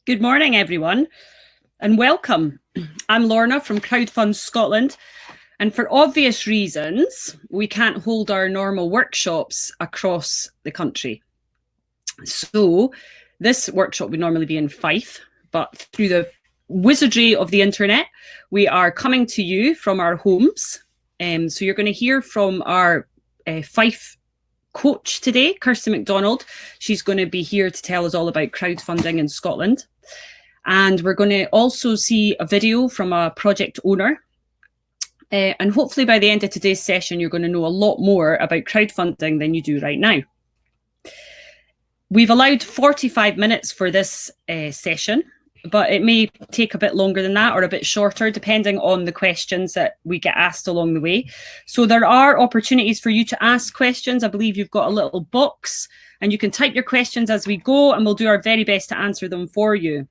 Good morning, everyone, and welcome. I'm Lorna from Crowdfund Scotland, and for obvious reasons, we can't hold our normal workshops across the country. So this workshop would normally be in Fife, but through the wizardry of the internet, we are coming to you from our homes. So you're going to hear from our Fife coach today, Kirsty MacDonald. She's going to be here to tell us all about crowdfunding in Scotland. And we're going to also see a video from a project owner. And hopefully by the end of today's session, you're going to know a lot more about crowdfunding than you do right now. We've allowed 45 minutes for this session, but it may take a bit longer than that or a bit shorter, depending on the questions that we get asked along the way. So there are opportunities for you to ask questions. I believe you've got a little box and you can type your questions as we go, and we'll do our very best to answer them for you.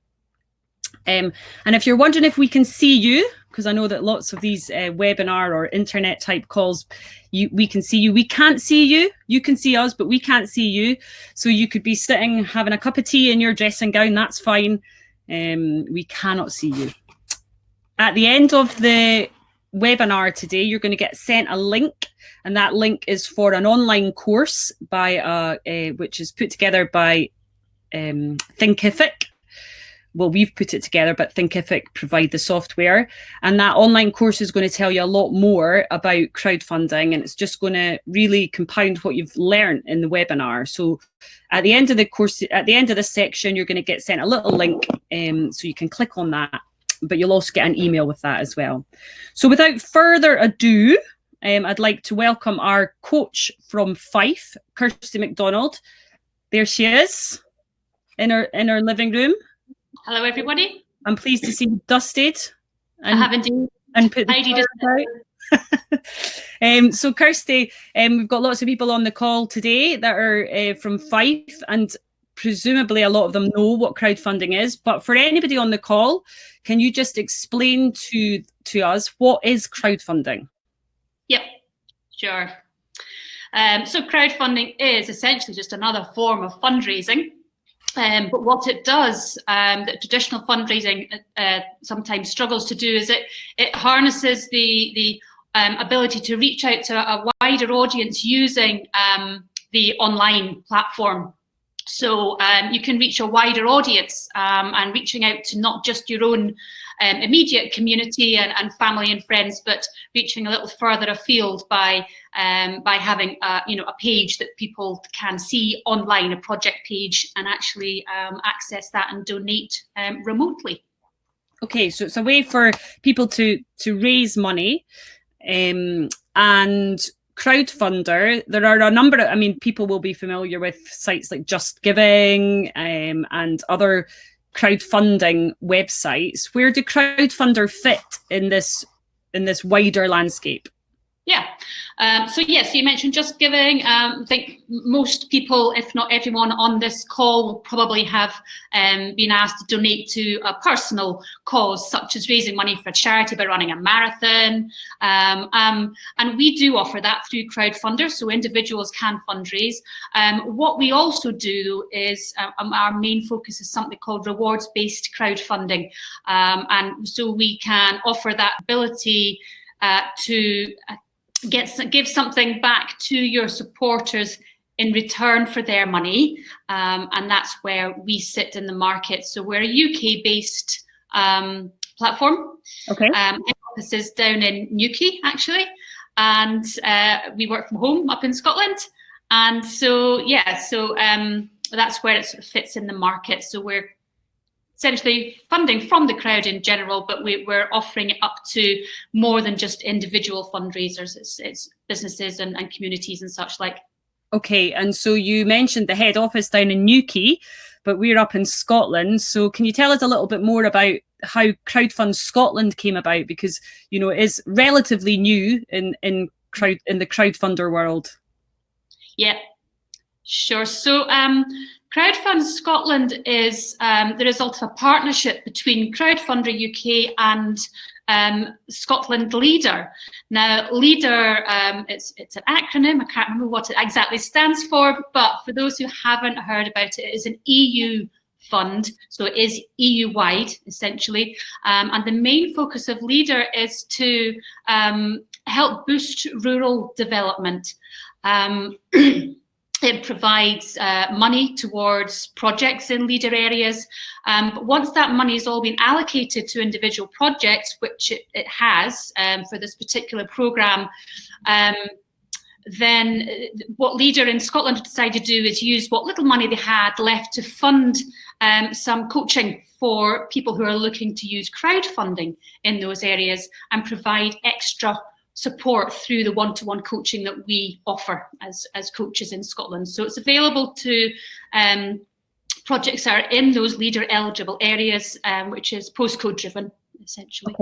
And if you're wondering if we can see you, because I know that lots of these webinar or internet type calls, we can see you. We can't see you. You can see us, but we can't see you. So you could be sitting having a cup of tea in your dressing gown. That's fine. We cannot see you. At the end of the webinar today, you're going to get sent a link, and that link is for an online course by which is put together by Thinkific. Well, we've put it together, but Thinkific provide the software. And that online course is going to tell you a lot more about crowdfunding, and it's just going to really compound what you've learned in the webinar. So at the end of the course, at the end of this section, you're going to get sent a little link, so you can click on that, but you'll also get an email with that as well. So without further ado, I'd like to welcome our coach from Fife, Kirsty MacDonald. There she is in her living room. Hello, everybody. I'm pleased to see you dusted. I have indeed. And put the out. So Kirsty, we've got lots of people on the call today that are from Fife, and presumably a lot of them know what crowdfunding is. But for anybody on the call, can you just explain to us what is crowdfunding? Yep, sure. So crowdfunding is essentially just another form of fundraising. But what it does, that traditional fundraising sometimes struggles to do, is it harnesses the ability to reach out to a wider audience using the online platform. So you can reach a wider audience, and reaching out to not just your own immediate community and family and friends, but reaching a little further afield by having a page that people can see online, a project page, and actually access that and donate remotely. Okay, so it's a way for people to raise money, and Crowdfunder, there are a number of, people will be familiar with sites like Just Giving and other crowdfunding websites. Where do Crowdfunder fit in this wider landscape? Yeah. So you mentioned Just Giving. I think most people, if not everyone on this call, will probably have been asked to donate to a personal cause, such as raising money for charity by running a marathon. And we do offer that through Crowdfunder, so individuals can fundraise. What we also do is our main focus is something called rewards-based crowdfunding. And so we can offer that ability to give something back to your supporters in return for their money, and that's where we sit in the market. So we're a UK-based platform. Okay. Office is down in Newquay, actually, and we work from home up in Scotland. And so that's where it sort of fits in the market. So we're essentially funding from the crowd in general, but we're offering it up to more than just individual fundraisers. It's businesses and communities and such like. Okay, and so you mentioned the head office down in Newquay, but we're up in Scotland. So can you tell us a little bit more about how Crowdfund Scotland came about? Because it is relatively new in the crowdfunder world. Yeah, sure. So Crowdfund Scotland is the result of a partnership between Crowdfunder UK and Scotland Leader. Now, Leader, it's an acronym. I can't remember what it exactly stands for, but for those who haven't heard about it, it is an EU fund, so it is EU-wide, essentially. And the main focus of Leader is to help boost rural development. It provides money towards projects in leader areas. But once that money has all been allocated to individual projects, which it has for this particular programme, then what Leader in Scotland decided to do is use what little money they had left to fund some coaching for people who are looking to use crowdfunding in those areas and provide extra support through the one-to-one coaching that we offer as coaches in Scotland. So it's available to projects that are in those Leader eligible areas, which is postcode driven, essentially.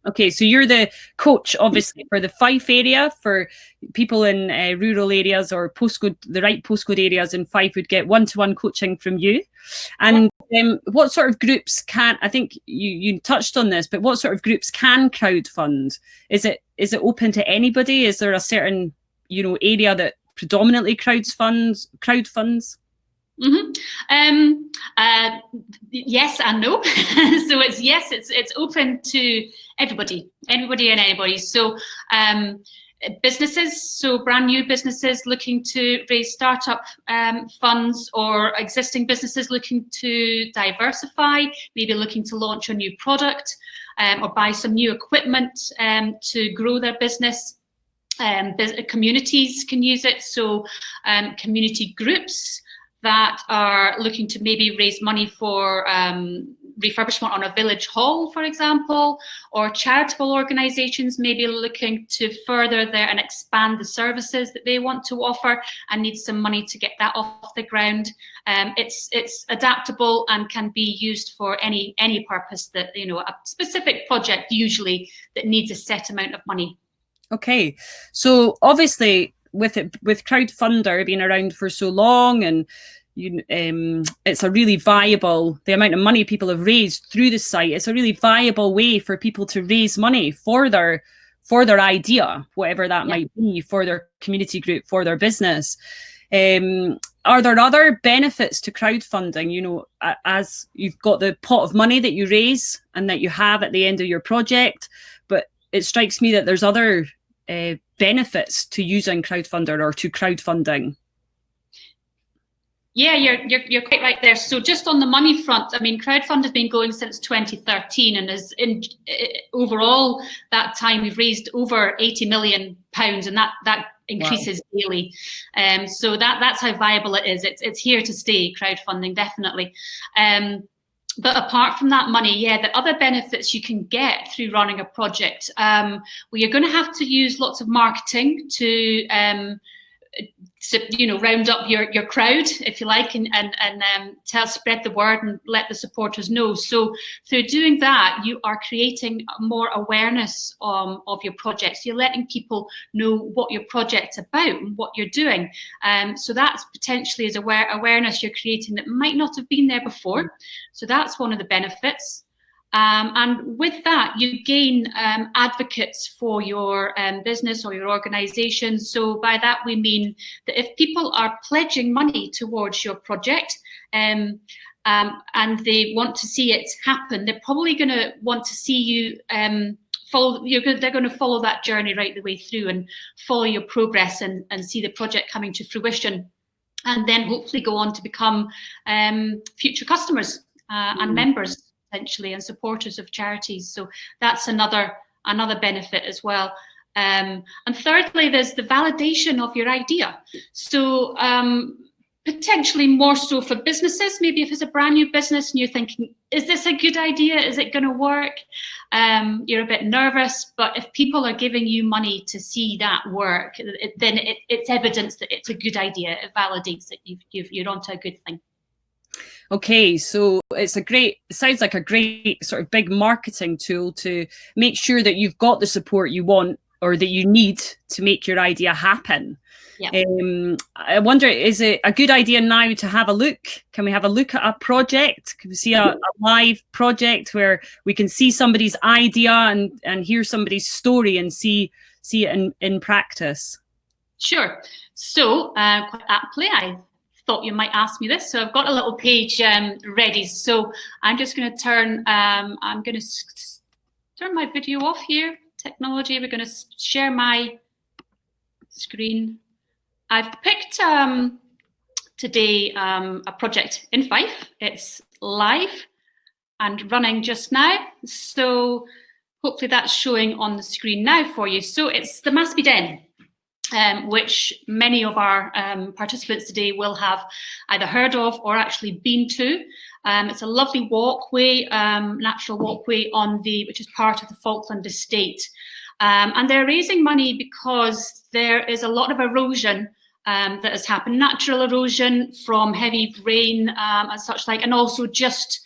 Okay, so you're the coach, obviously, for the Fife area. For people in rural areas or the right postcode areas in Fife would get one-to-one coaching from you. And what sort of groups I think you touched on this, but what sort of groups can crowdfund? Is it open to anybody? Is there a certain area that predominantly crowdfunds? Mm-hmm. Yes and no. So it's open to everybody and anybody. So businesses, so brand new businesses looking to raise startup funds, or existing businesses looking to diversify, maybe looking to launch a new product or buy some new equipment to grow their business. Communities can use it. So community groups that are looking to maybe raise money for refurbishment on a village hall, for example, or charitable organisations maybe looking to further and expand the services that they want to offer and need some money to get that off the ground. It's adaptable and can be used for any purpose that, a specific project usually that needs a set amount of money. Okay, so obviously with Crowdfunder being around for so long, and it's a really viable, the amount of money people have raised through the site, it's a really viable way for people to raise money for their idea, whatever that might be, for their community group, for their business. Are there other benefits to crowdfunding? As you've got the pot of money that you raise and that you have at the end of your project, but it strikes me that there's other benefits to using Crowdfunder or to crowdfunding. Yeah, you're quite right there. So just on the money front, I mean, Crowdfund has been going since 2013, and is overall that time we've raised over £80 million, and that increases daily. So that's how viable it is. It's here to stay, crowdfunding, definitely. But apart from that money, the other benefits you can get through running a project, well, you're going to have to use lots of marketing to round up your crowd, if you like, and spread the word and let the supporters know. So through doing that, you are creating more awareness of your projects. You're letting people know what your project's about and what you're doing. So that's potentially is awareness you're creating that might not have been there before. So that's one of the benefits. And with that, you gain advocates for your business or your organisation. So by that, we mean that if people are pledging money towards your project and they want to see it happen, they're probably going to want to see you follow. They're going to follow that journey right the way through and follow your progress and see the project coming to fruition, and then hopefully go on to become future customers and members, essentially, and supporters of charities. So that's another benefit as well. And thirdly, there's the validation of your idea. So potentially more so for businesses, maybe if it's a brand new business and you're thinking, is this a good idea? Is it going to work? You're a bit nervous, but if people are giving you money to see that work, then it's evidence that it's a good idea. It validates that you're onto a good thing. Okay, so it sounds like a great sort of big marketing tool to make sure that you've got the support you want or that you need to make your idea happen. Yeah. I wonder, is it a good idea now to have a look? Can we have a look at a project? Can we see a live project where we can see somebody's idea and hear somebody's story and see it in practice? Sure. So quite aptly, I thought you might ask me this, so I've got a little page ready. So I'm just going to turn. I'm going to turn my video off here. Technology. We're going to share my screen. I've picked today a project in Fife. It's live and running just now. So hopefully that's showing on the screen now for you. So it's the Maspy Den, which many of our participants today will have either heard of or actually been to. It's a lovely walkway, natural walkway which is part of the Falkland estate. And they're raising money because there is a lot of erosion that has happened, natural erosion from heavy rain and such like, and also just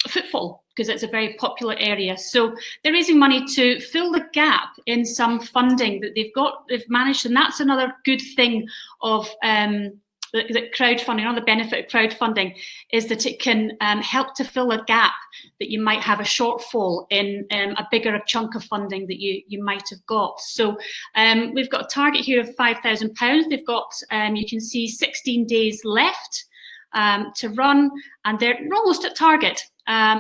footfall, because it's a very popular area. So they're raising money to fill the gap in some funding that they've managed, and that's another good thing of that crowdfunding. Another benefit of crowdfunding is that it can help to fill a gap that you might have a shortfall in a bigger chunk of funding that you might have got. So we've got a target here of £5,000. They've got, you can see, 16 days left to run, and they're almost at target.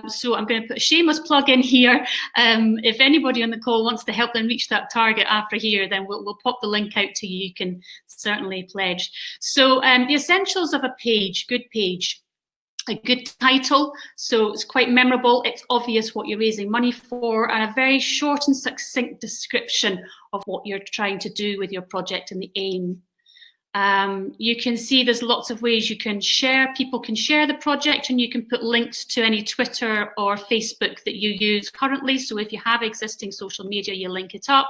So I'm going to put a shameless plug in here. If anybody on the call wants to help them reach that target after here, then we'll pop the link out to you. You can certainly pledge. So the essentials of a page, good page. A good title, so it's quite memorable, it's obvious what you're raising money for, and a very short and succinct description of what you're trying to do with your project and the aim. You can see there's lots of ways you can share. People can share the project, and you can put links to any Twitter or Facebook that you use currently. So if you have existing social media, you link it up.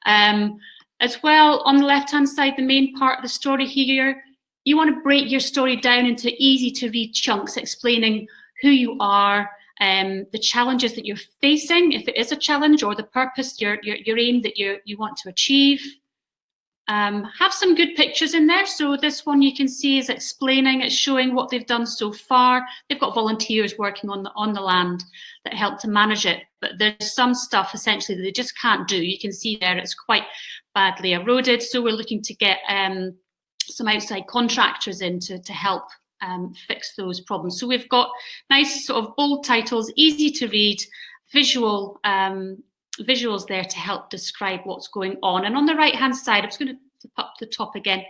As well, on the left-hand side, the main part of the story here, you want to break your story down into easy to read chunks, explaining who you are, the challenges that you're facing, if it is a challenge, or the purpose, your aim that you want to achieve. Have some good pictures in there. So this one you can see is explaining, it's showing what they've done so far. They've got volunteers working on the land that help to manage it, but there's some stuff essentially that they just can't do. You can see there it's quite badly eroded, so we're looking to get some outside contractors in to help fix those problems. So we've got nice sort of bold titles, easy to read, visuals there to help describe what's going on. And on the right hand side, I'm just going to flip up the top again.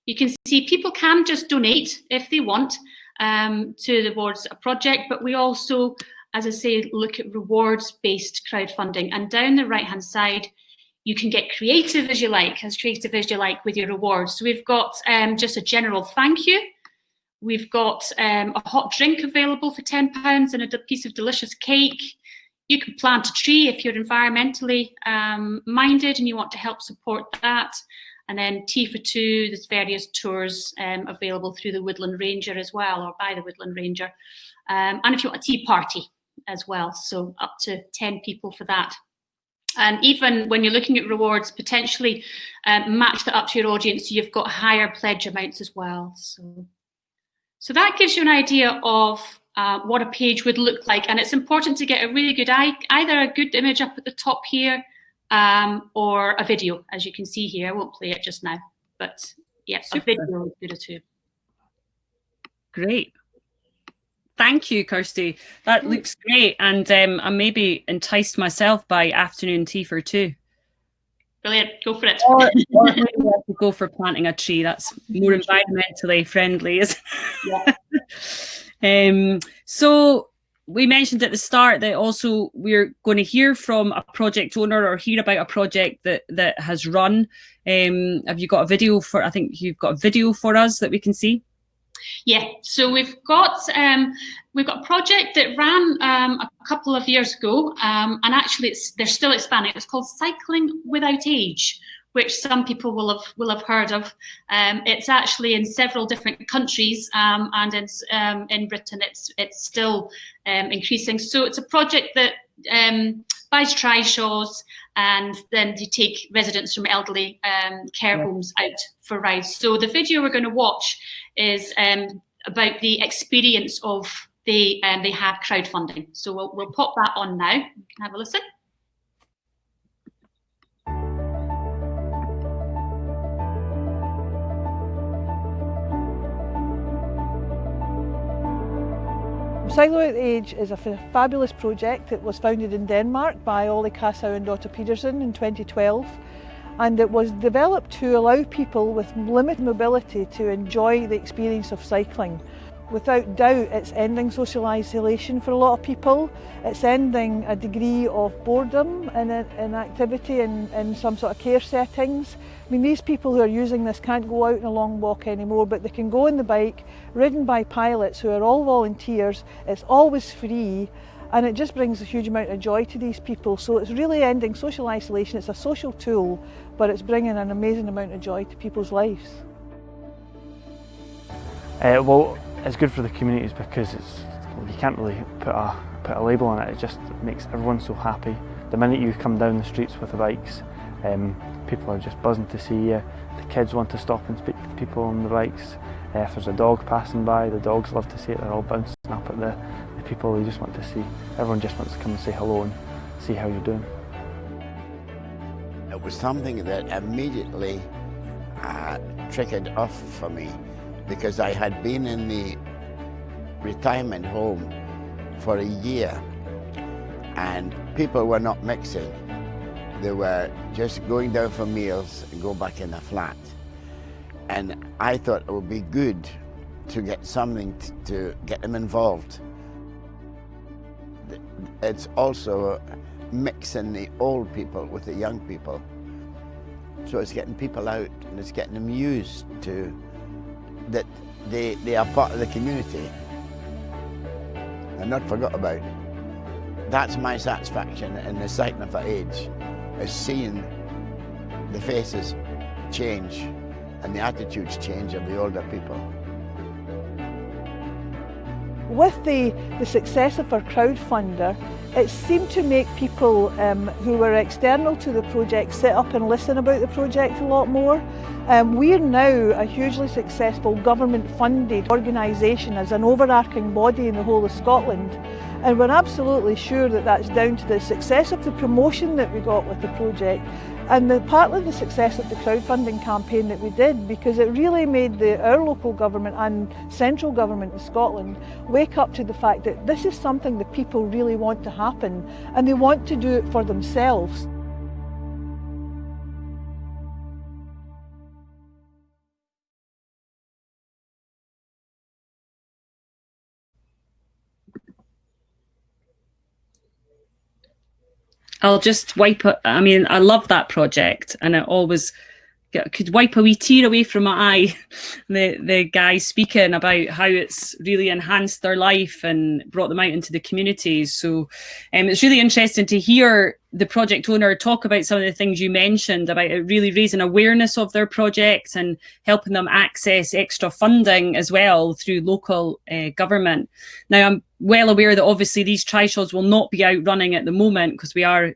You can see people can just donate if they want towards a project, but we also, as I say, look at rewards based crowdfunding. And down the right hand side, you can get creative as you like, with your rewards. So we've got just a general thank you. We've got a hot drink available for £10 and a piece of delicious cake. You can plant a tree if you're environmentally minded and you want to help support that. And then tea for two, there's various tours available through the Woodland Ranger as well, or by the Woodland Ranger. And if you want a tea party as well, so up to 10 people for that. And even when you're looking at rewards, potentially match that up to your audience, so you've got higher pledge amounts as well. So that gives you an idea of what a page would look like. And it's important to get a really good either a good image up at the top here or a video, as you can see here. I won't play it just now, but yes, a video is good too. Great. Thank you, Kirsty. That looks great. And I maybe enticed myself by afternoon tea for two. Brilliant. Go for it. Or maybe I could go for planting a tree. That's more environmentally friendly, isn't it? So we mentioned at the start that also we're going to hear from a project owner or hear about a project that has run. Have you got a video I think you've got a video for us that we can see? Yeah, so we've got a project that ran a couple of years ago, and actually they're still expanding. It's called Cycling Without Age, which some people will have heard of. It's actually in several different countries, and in Britain it's still increasing. So it's a project that buys trishaws, and then they take residents from elderly care homes out for rides. So the video we're going to watch is about the experience of they had crowdfunding. So we'll pop that on now. You can have a listen. Cycle Without Age is a fabulous project. It was founded in Denmark by Ole Kassow and Dotta Pedersen in 2012, and it was developed to allow people with limited mobility to enjoy the experience of cycling. Without doubt, it's ending social isolation for a lot of people. It's ending a degree of boredom and inactivity in some sort of care settings. I mean, these people who are using this can't go out on a long walk anymore, but they can go on the bike, ridden by pilots who are all volunteers. It's always free, and it just brings a huge amount of joy to these people. So it's really ending social isolation. It's a social tool, but it's bringing an amazing amount of joy to people's lives. Well, it's good for the communities because you can't really put a label on it. It just makes everyone so happy. The minute you come down the streets with the bikes, people are just buzzing to see you. The kids want to stop and speak to the people on the bikes. If there's a dog passing by, the dogs love to see it. They're all bouncing up at the people. They just want to see. Everyone just wants to come and say hello and see how you're doing. It was something that immediately triggered off for me, because I had been in the retirement home for a year and people were not mixing. They were just going down for meals and go back in the flat. And I thought it would be good to get something to get them involved. It's also mixing the old people with the young people. So it's getting people out and it's getting them used to that they are part of the community and not forgot about. That's my satisfaction in the Cycling Without Age, is seeing the faces change and the attitudes change of the older people. With the success of our crowdfunder, it seemed to make people who were external to the project sit up and listen about the project a lot more. We're now a hugely successful government-funded organisation as an overarching body in the whole of Scotland, and we're absolutely sure that that's down to the success of the promotion that we got with the project, and partly the success of the crowdfunding campaign that we did, because it really made our local government and central government in Scotland wake up to the fact that this is something that people really want to happen, and they want to do it for themselves. I'll just wipe it. I mean, I love that project, and it always could wipe a wee tear away from my eye. The guy speaking about how it's really enhanced their life and brought them out into the communities. So it's really interesting to hear the project owner talk about some of the things you mentioned about it really raising awareness of their project and helping them access extra funding as well through local government. Now, I'm well aware that obviously these trials will not be out running at the moment because we are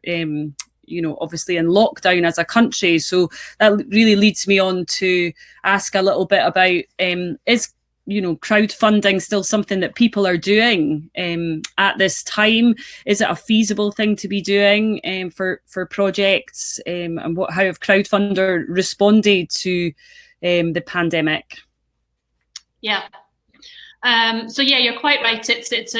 obviously in lockdown as a country. So that really leads me on to ask a little bit about, is crowdfunding still something that people are doing at this time? Is it a feasible thing to be doing for projects? And how have crowdfunder responded to the pandemic? Yeah. So yeah, you're quite right. It's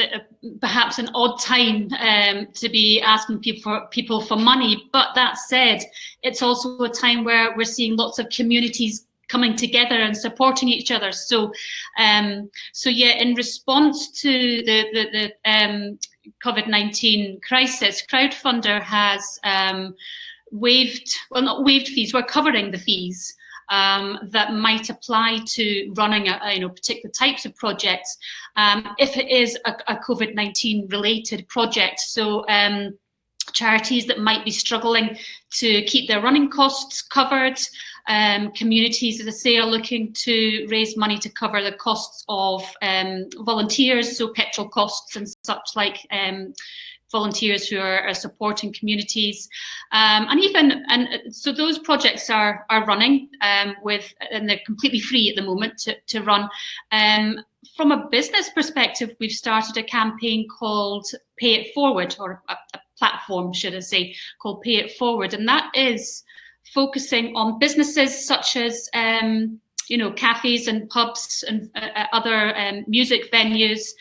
perhaps an odd time to be asking people for money. But that said, it's also a time where we're seeing lots of communities coming together and supporting each other. So yeah, in response to the COVID-19 crisis, Crowdfunder has not waived fees. We're covering the fees that might apply to running particular types of projects if it is a COVID-19 related project. So charities that might be struggling to keep their running costs covered, communities, as I say, are looking to raise money to cover the costs of volunteers, so petrol costs and such like, volunteers who are supporting communities, so those projects are running and they're completely free at the moment to run. From a business perspective, we've started a campaign called Pay It Forward, or a platform, should I say, called Pay It Forward, and that is focusing on businesses such as cafes and pubs and other music venues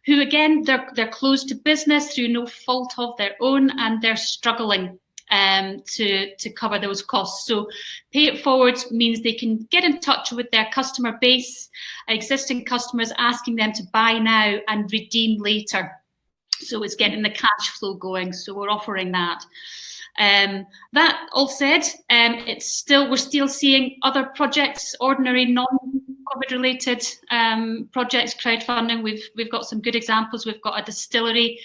who again, they're closed to business through no fault of their own, and they're struggling to cover those costs. So pay it forward means they can get in touch with their customer base, existing customers, asking them to buy now and redeem later. So it's getting the cash flow going. So we're offering that. That all said, we're still seeing other projects, ordinary non-COVID related projects, crowdfunding. We've got some good examples. We've got a distillery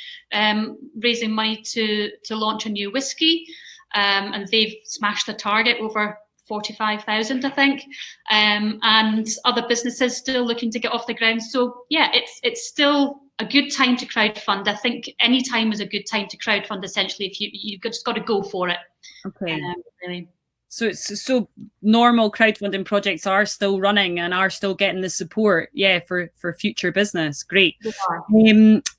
raising money to launch a new whiskey, and they've smashed the target, over 45,000, I think, and other businesses still looking to get off the ground. So yeah, it's still a good time to crowdfund. I think any time is a good time to crowdfund, essentially, if you've just got to go for it. Okay. Really. So normal crowdfunding projects are still running and are still getting the support, for future business. Great.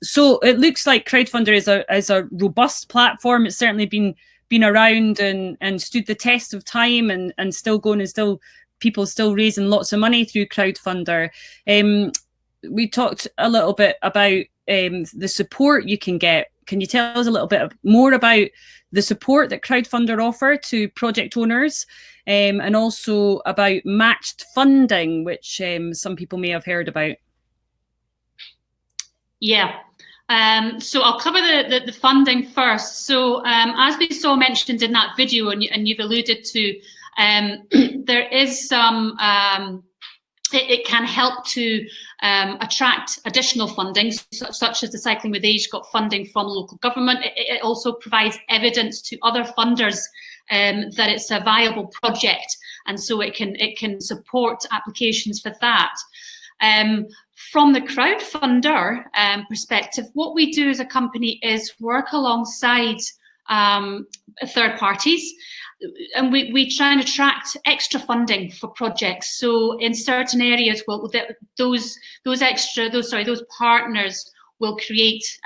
So it looks like Crowdfunder is a robust platform. It's certainly been around and stood the test of time and still going, and people still raising lots of money through Crowdfunder. We talked a little bit about the support you can get. Can you tell us a little bit more about the support that Crowdfunder offer to project owners, and also about matched funding, which some people may have heard about? Yeah. So I'll cover the funding first. So as we saw mentioned in that video, and you've alluded to, there is some it can help to attract additional funding, such as the Cycling with Age got funding from local government. It also provides evidence to other funders that it's a viable project, and so it can support applications for that. From the crowdfunder perspective, what we do as a company is work alongside third parties, and we try and attract extra funding for projects. So in certain areas, those partners will create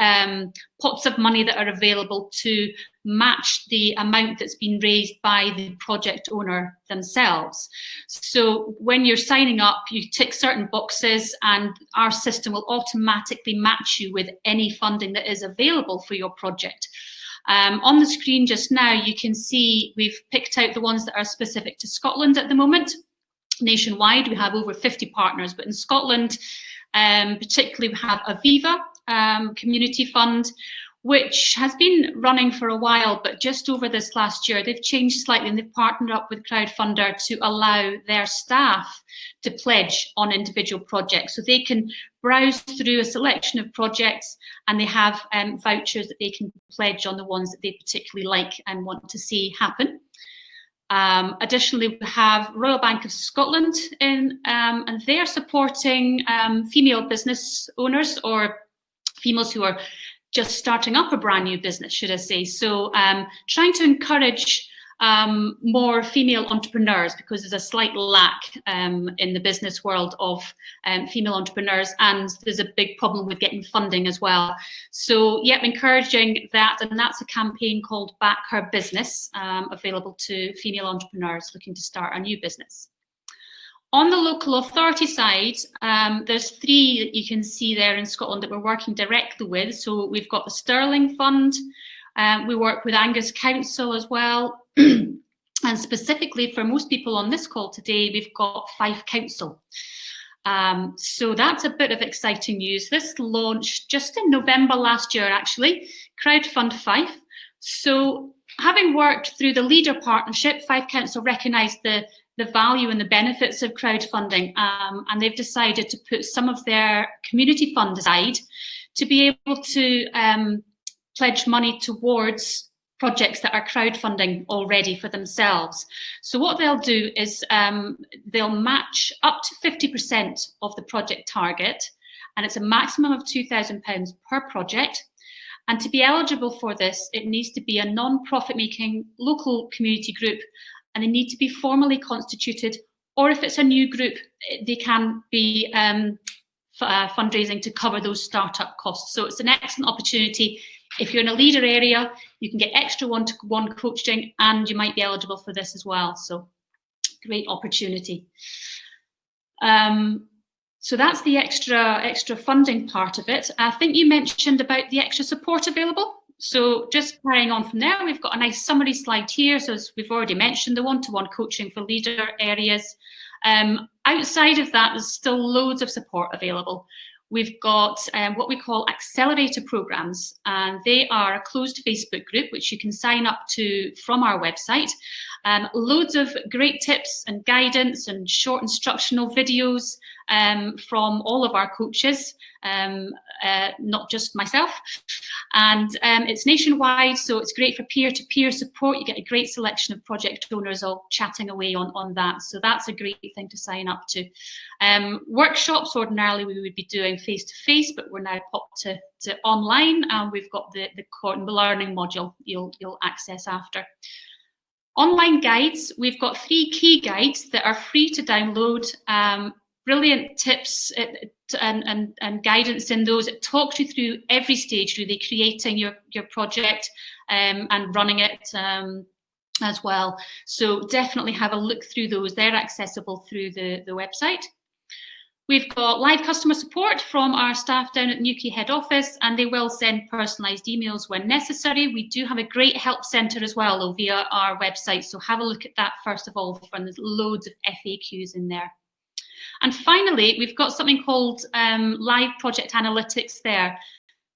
pots of money that are available to match the amount that's been raised by the project owner themselves. So when you're signing up, you tick certain boxes, and our system will automatically match you with any funding that is available for your project. On the screen just now, you can see we've picked out the ones that are specific to Scotland at the moment. Nationwide, we have over 50 partners, but in Scotland, particularly, we have Aviva Community Fund, which has been running for a while, but just over this last year, they've changed slightly, and they've partnered up with Crowdfunder to allow their staff to pledge on individual projects. So they can browse through a selection of projects, and they have vouchers that they can pledge on the ones that they particularly like and want to see happen. Additionally, we have Royal Bank of Scotland and they're supporting female business owners, or females who are just starting up a brand new business, should I say. So trying to encourage more female entrepreneurs, because there's a slight lack in the business world of female entrepreneurs, and there's a big problem with getting funding as well. So yeah, encouraging that, and that's a campaign called Back Her Business, available to female entrepreneurs looking to start a new business. On the local authority side, there's 3 that you can see there in Scotland that we're working directly with. So we've got the Sterling Fund, we work with Angus Council as well, and specifically for most people on this call today, we've got Fife Council. So that's a bit of exciting news. This launched just in November last year, actually, Crowdfund Fife. So having worked through the Leader Partnership, Fife Council recognised the value and the benefits of crowdfunding, and they've decided to put some of their community fund aside to be able to pledge money towards projects that are crowdfunding already for themselves. So what they'll do is they'll match up to 50% of the project target, and it's a maximum of £2,000 per project. And to be eligible for this, it needs to be a non-profit making local community group, and they need to be formally constituted, or if it's a new group, they can be fundraising to cover those startup costs. So it's an excellent opportunity. If you're in a leader area, you can get extra one-to-one coaching, and you might be eligible for this as well. So great opportunity. So that's the extra funding part of it. I think you mentioned about the extra support available. So just carrying on from there, we've got a nice summary slide here. So as we've already mentioned, the one-to-one coaching for leader areas. Outside of that, there's still loads of support available. We've got what we call accelerator programs, and they are a closed Facebook group which you can sign up to from our website. Loads of great tips and guidance and short instructional videos from all of our coaches, not just myself. And it's nationwide, so it's great for peer-to-peer support. You get a great selection of project owners all chatting away on that. So that's a great thing to sign up to. Workshops, ordinarily we would be doing face-to-face, but we're now popped to online, and we've got the learning module you'll access after. Online guides, we've got 3 key guides that are free to download. Brilliant tips and guidance in those. It talks you through every stage, really, creating your project and running it as well. So definitely have a look through those. They're accessible through the website. We've got live customer support from our staff down at Newquay head office, and they will send personalised emails when necessary. We do have a great help centre as well, though, via our website. So have a look at that first of all, and there's loads of FAQs in there. And finally, we've got something called live project analytics there.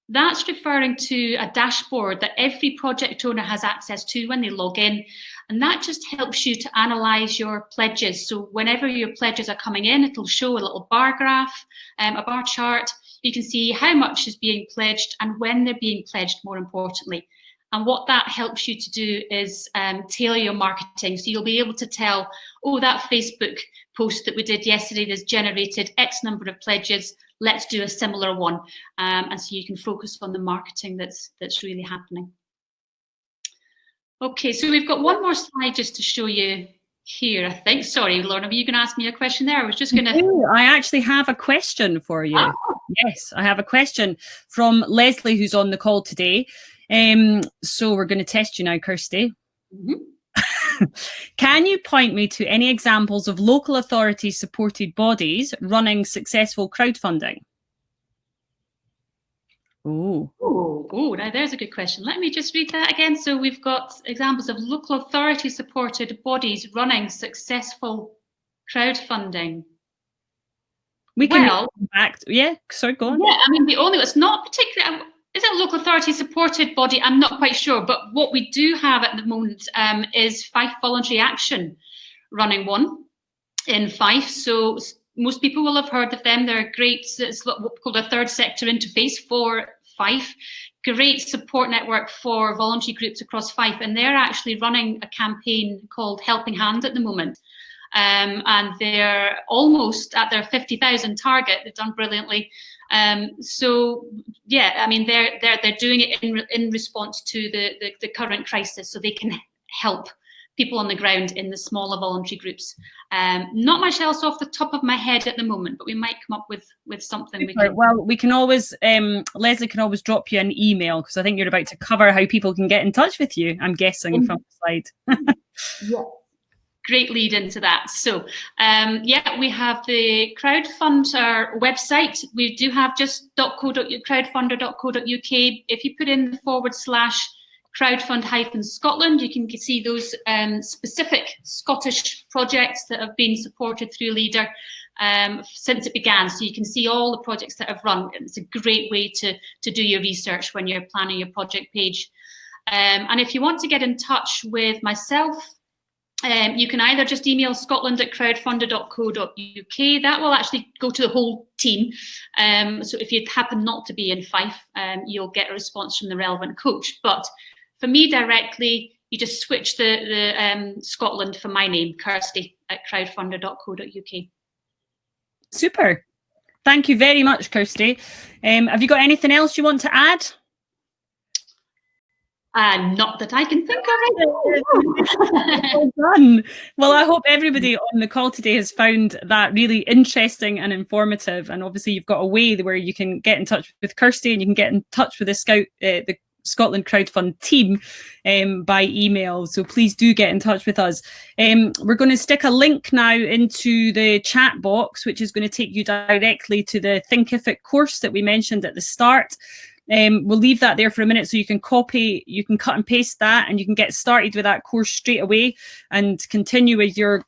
That's referring to a dashboard that every project owner has access to when they log in. And that just helps you to analyse your pledges. So whenever your pledges are coming in, it'll show a little bar graph, a bar chart. You can see how much is being pledged and when they're being pledged, more importantly. And what that helps you to do is tailor your marketing. So you'll be able to tell, oh, that Facebook post that we did yesterday that's generated X number of pledges, let's do a similar one. And so you can focus on the marketing that's really happening. Okay, so we've got one more slide just to show you here, I think. Sorry, Lorna, were you going to ask me a question there? I was just going to... I actually have a question for you. Oh. Yes, I have a question from Leslie, who's on the call today. So we're going to test you now, Kirsty. Mm-hmm. Can you point me to any examples of local authority supported bodies running successful crowdfunding? Oh, now there's a good question. Let me just read that again. So we've got examples of local authority supported bodies running successful crowdfunding. We can back. Yeah, sorry, go on. Yeah, I mean, it's not particularly. Is it a local authority supported body? I'm not quite sure, but what we do have at the moment is Fife Voluntary Action running one in Fife. So most people will have heard of them. They're great. It's what's called a third sector interface for Fife. Great support network for voluntary groups across Fife, and they're actually running a campaign called Helping Hand at the moment. And they're almost at their 50,000 target. They've done brilliantly. So yeah, I mean, they're doing it in response to the current crisis, so they can help people on the ground in the smaller voluntary groups. Not much else off the top of my head at the moment, but we might come up with something. Well, we can always, Leslie can always drop you an email, because I think you're about to cover how people can get in touch with you, I'm guessing from the slide. Yeah. Great lead into that. So yeah, we have the Crowdfunder website. We do have just crowdfunder.co.uk. If you put in the / crowdfund-Scotland, you can see those specific Scottish projects that have been supported through Leader since it began. So you can see all the projects that have run. It's a great way to do your research when you're planning your project page. And if you want to get in touch with myself, you can either just email scotland@crowdfunder.co.uk. That will actually go to the whole team. So if you happen not to be in Fife, you'll get a response from the relevant coach. But for me directly, you just switch the Scotland for my name, Kirsty, at crowdfunder.co.uk. Super. Thank you very much, Kirsty. Have you got anything else you want to add? Not that I can think of. Well done. Well, I hope everybody on the call today has found that really interesting and informative. And obviously, you've got a way where you can get in touch with Kirsty, and you can get in touch with the Scotland Crowdfund team by email. So please do get in touch with us. We're going to stick a link now into the chat box, which is going to take you directly to the Thinkific course that we mentioned at the start. We'll leave that there for a minute so you can copy, you can cut and paste that, and you can get started with that course straight away and continue with your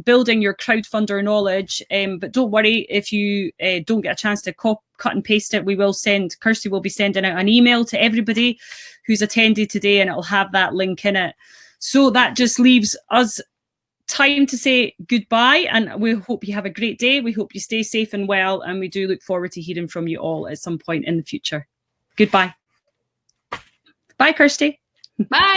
building your crowdfunder knowledge. But don't worry if you don't get a chance to cut and paste it. Kirsty will be sending out an email to everybody who's attended today, and it'll have that link in it. So that just leaves us time to say goodbye, and we hope you have a great day. We hope you stay safe and well, and we do look forward to hearing from you all at some point in the future. Goodbye. Bye, Kirsty. Bye.